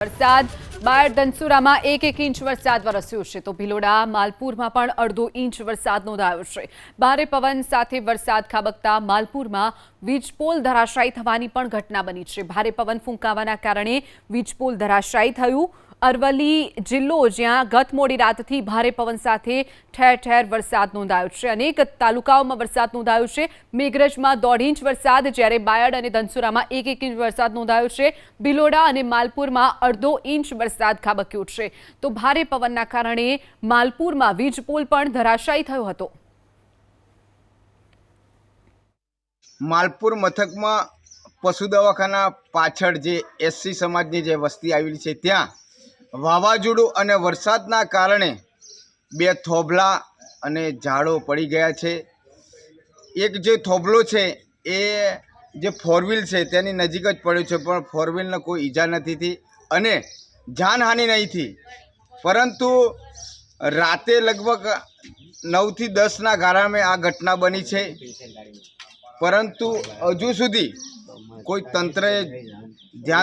વરસાદ બાયડ ધનસુરામાં 1 ઇંચ વરસાદ વરસ્યો છે તો ભિલોડા માલપુરમાં પણ અડધો ઇંચ વરસાદ નોંધાયો છે। ભારે પવન સાથે વરસાદ ખાબકતા માલપુરમાં વીજપોલ ધરાશાયી થવાની પણ ઘટના બની છે। ભારે પવન ફૂંકાવાના કારણે વીજપોલ ધરાશાયી થયું। અરવલ્લી જિલ્લો જ્યાં ગત મોડી રાતથી ભારે પવન સાથે ઠેર ઠેર વરસાદ નોંધાયો છે। અનેક તાલુકાઓમાં વરસાદ નોંધાયો છે। મેઘરજમાં 1.5 ઇંચ વરસાદ, જ્યારે બાયડ અને ધનસુરામાં 1 ઇંચ વરસાદ નોંધાયો છે। ભિલોડા અને માલપુરમાં અડધો ઇંચ વરસાદ ખાબક્યો છે તો ભારે પવનના કારણે માલપુરમાં વીજપોલ પણ ધરાશાયી થયો હતો। માલપુર મથકમાં પશુ દવાખાના પાછળ જે એસસી સમાજની જે વસ્તી આવેલી છે ત્યાં વાવાઝોડું અને વરસાદના કારણે 2 થોભલા અને ઝાડો પડી ગયા છે। એક જે થોભલો છે એ જે ફોર વ્હીલ છે તેની નજીક જ પડ્યો છે, પણ ફોર વ્હીલને કોઈ ઈજા નથી થઈ અને જાનહાનિ નહીં થઈ, પરંતુ રાતે લગભગ 9 થી 10ના ગાળામાં આ ઘટના બની છે। પરંતુ હજુ સુધી કોઈ તંત્રએ ધ્યાન